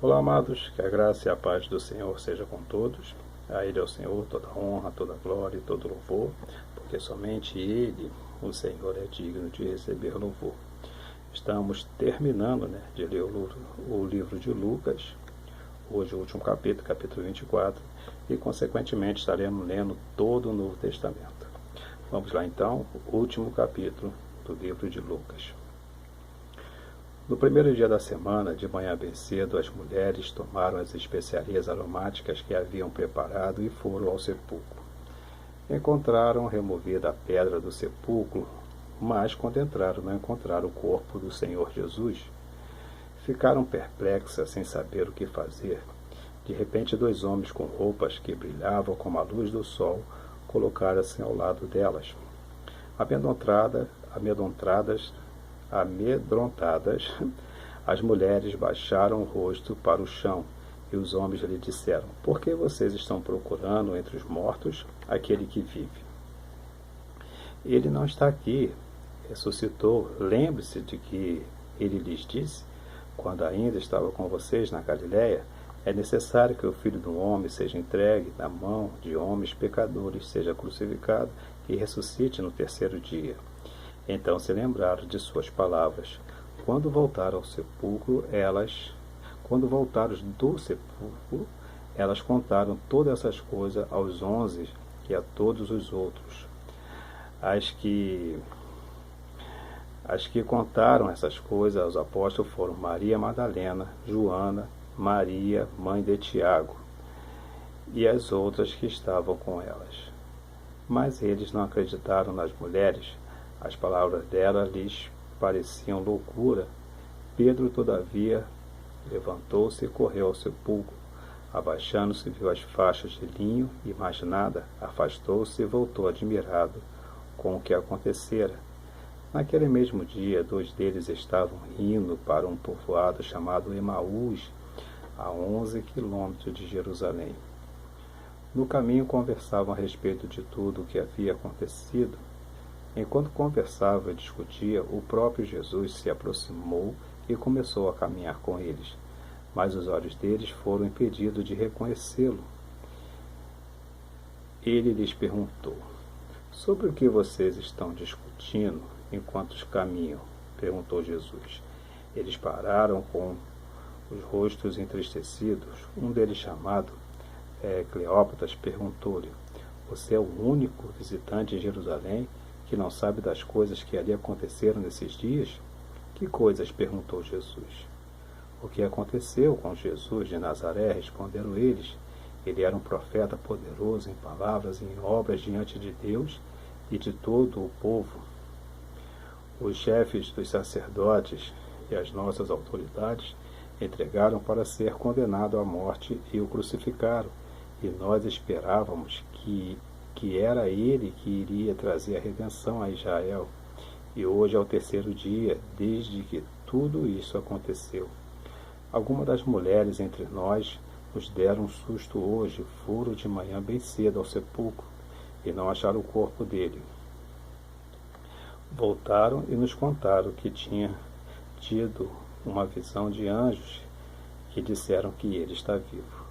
Olá, amados, que a graça e a paz do Senhor seja com todos. A Ele é o Senhor toda honra, toda glória e todo louvor, porque somente Ele, o Senhor, é digno de receber louvor. Estamos terminando de ler o livro de Lucas, hoje o último capítulo, capítulo 24, e consequentemente estaremos lendo todo o Novo Testamento. Vamos lá então, o último capítulo do livro de Lucas. No primeiro dia da semana, de manhã bem cedo, as mulheres tomaram as especiarias aromáticas que haviam preparado e foram ao sepulcro. Encontraram removida a pedra do sepulcro, mas quando entraram não encontraram o corpo do Senhor Jesus. Ficaram perplexas, sem saber o que fazer. De repente, 2 homens com roupas que brilhavam como a luz do sol colocaram-se ao lado delas. Amedrontadas, as mulheres baixaram o rosto para o chão, e os homens lhe disseram: Por que vocês estão procurando entre os mortos aquele que vive? Ele não está aqui, ressuscitou. Lembre-se de que ele lhes disse, quando ainda estava com vocês na Galiléia: é necessário que o Filho do Homem seja entregue na mão de homens pecadores, seja crucificado e ressuscite no 3º dia. Então se lembraram de suas palavras. Quando voltaram do sepulcro, elas contaram todas essas coisas aos 11 e a todos os outros. As que contaram essas coisas aos apóstolos foram Maria Madalena, Joana, Maria, mãe de Tiago, e as outras que estavam com elas. Mas eles não acreditaram nas mulheres. As palavras dela lhes pareciam loucura. Pedro, todavia, levantou-se e correu ao sepulcro. Abaixando-se, viu as faixas de linho e mais nada. Afastou-se e voltou admirado com o que acontecera. Naquele mesmo dia, 2 deles estavam indo para um povoado chamado Emaús, a 11 quilômetros de Jerusalém. No caminho conversavam a respeito de tudo o que havia acontecido. Enquanto conversava e discutia, o próprio Jesus se aproximou e começou a caminhar com eles, mas os olhos deles foram impedidos de reconhecê-lo. Ele lhes perguntou: Sobre o que vocês estão discutindo enquanto caminham? Perguntou Jesus. Eles pararam com os rostos entristecidos. Um deles, chamado Cleópatas, perguntou-lhe: Você é o único visitante em Jerusalém que não sabe das coisas que ali aconteceram nesses dias? Que coisas? Perguntou Jesus. O que aconteceu com Jesus de Nazaré? Responderam eles. Ele era um profeta poderoso em palavras e em obras diante de Deus e de todo o povo. Os chefes dos sacerdotes e as nossas autoridades entregaram para ser condenado à morte e o crucificaram, e nós esperávamos que era ele que iria trazer a redenção a Israel. E hoje é o 3º dia desde que tudo isso aconteceu. Algumas das mulheres entre nós nos deram um susto hoje. Foram de manhã bem cedo ao sepulcro e não acharam o corpo dele. Voltaram e nos contaram que tinha tido uma visão de anjos que disseram que ele está vivo.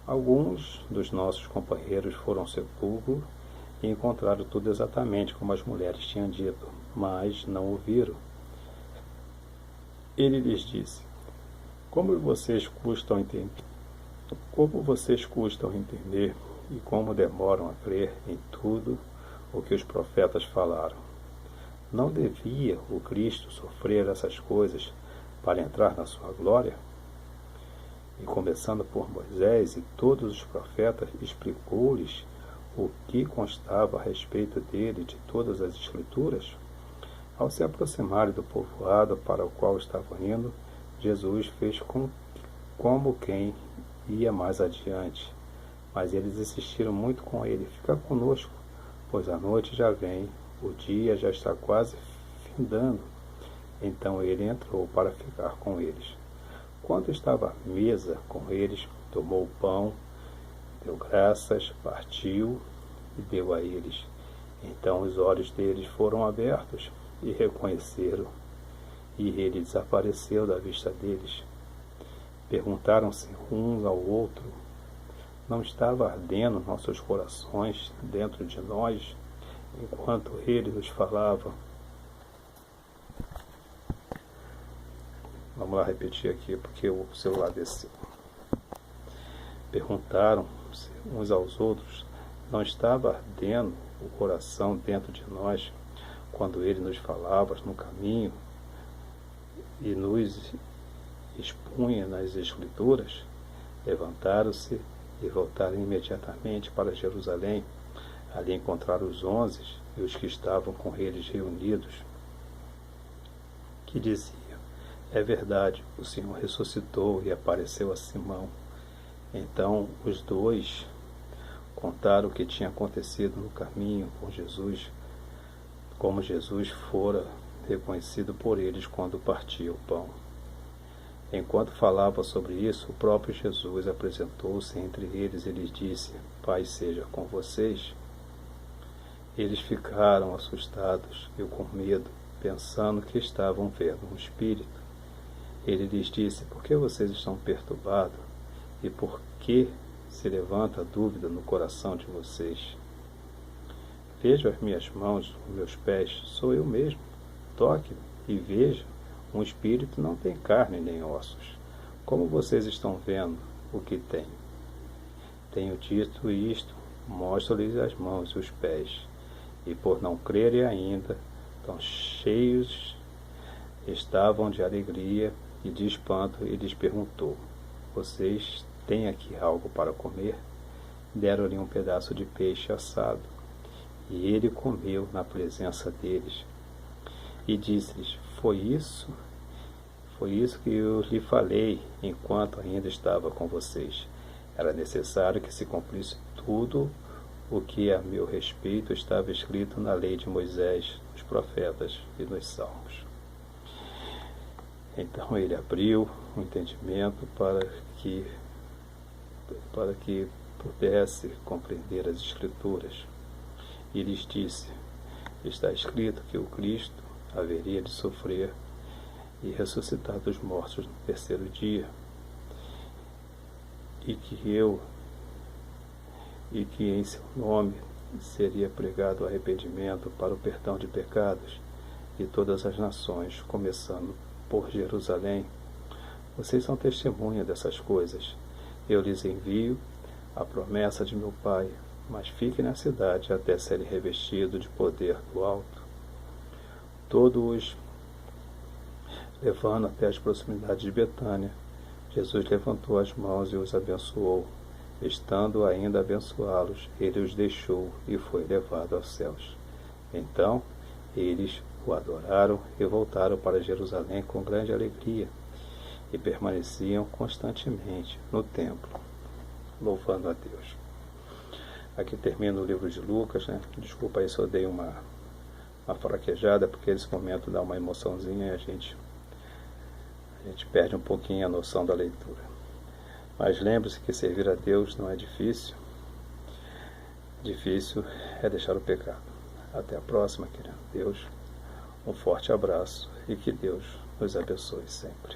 Alguns dos nossos companheiros foram ao sepulcro e encontraram tudo exatamente como as mulheres tinham dito, mas não o viram. Ele lhes disse: Como vocês custam entender e como demoram a crer em tudo o que os profetas falaram. Não devia o Cristo sofrer essas coisas para entrar na sua glória? E começando por Moisés e todos os profetas, explicou-lhes o que constava a respeito dele de todas as Escrituras. Ao se aproximarem do povoado para o qual estavam indo, Jesus fez como quem ia mais adiante. Mas eles insistiram muito com ele: Fica conosco, pois a noite já vem, o dia já está quase findando. Então ele entrou para ficar com eles. Quando estava à mesa com eles, tomou o pão, deu graças, partiu e deu a eles. Então os olhos deles foram abertos e reconheceram, e ele desapareceu da vista deles. Perguntaram-se um ao outro: não estava ardendo nossos corações dentro de nós, enquanto ele nos falava? Vamos lá repetir aqui, porque o celular desceu. Perguntaram-se uns aos outros: não estava ardendo o coração dentro de nós, quando ele nos falava no caminho e nos expunha nas Escrituras? Levantaram-se e voltaram imediatamente para Jerusalém. Ali encontraram os 11 e os que estavam com eles reunidos, que diziam: é verdade, o Senhor ressuscitou e apareceu a Simão. Então os dois contaram o que tinha acontecido no caminho com Jesus, como Jesus fora reconhecido por eles quando partia o pão. Enquanto falava sobre isso, o próprio Jesus apresentou-se entre eles e lhes disse: paz seja com vocês. Eles ficaram assustados e com medo, pensando que estavam vendo um espírito. Ele lhes disse: por que vocês estão perturbados? E por que se levanta a dúvida no coração de vocês? Vejam as minhas mãos, os meus pés, sou eu mesmo. Toque-me e veja, um espírito não tem carne nem ossos. Como vocês estão vendo o que tem? Tenho dito isto, mostro-lhes as mãos e os pés. E por não crerem ainda, tão cheios estavam de alegria e de espanto, e lhes perguntou: vocês têm aqui algo para comer? Deram-lhe um pedaço de peixe assado, e ele comeu na presença deles. E disse-lhes: foi isso que eu lhe falei enquanto ainda estava com vocês. Era necessário que se cumprisse tudo o que a meu respeito estava escrito na lei de Moisés, nos profetas e nos salmos. Então ele abriu o entendimento para que pudesse compreender as Escrituras. E lhes disse: está escrito que o Cristo haveria de sofrer e ressuscitar dos mortos no terceiro dia, e que em seu nome seria pregado o arrependimento para o perdão de pecados de todas as nações, começando por Jerusalém. Vocês são testemunha dessas coisas. Eu lhes envio a promessa de meu Pai, mas fiquem na cidade até serem revestidos de poder do alto. Todos levando até as proximidades de Betânia, Jesus levantou as mãos e os abençoou. Estando ainda a abençoá-los, ele os deixou e foi levado aos céus. Então eles o adoraram e voltaram para Jerusalém com grande alegria, e permaneciam constantemente no templo, louvando a Deus. Aqui termina o livro de Lucas, né? Desculpa aí se eu dei uma fraquejada, porque esse momento dá uma emoçãozinha e a gente perde um pouquinho a noção da leitura. Mas lembre-se que servir a Deus não é difícil. Difícil é deixar o pecado. Até a próxima, querido Deus. Um forte abraço e que Deus nos abençoe sempre.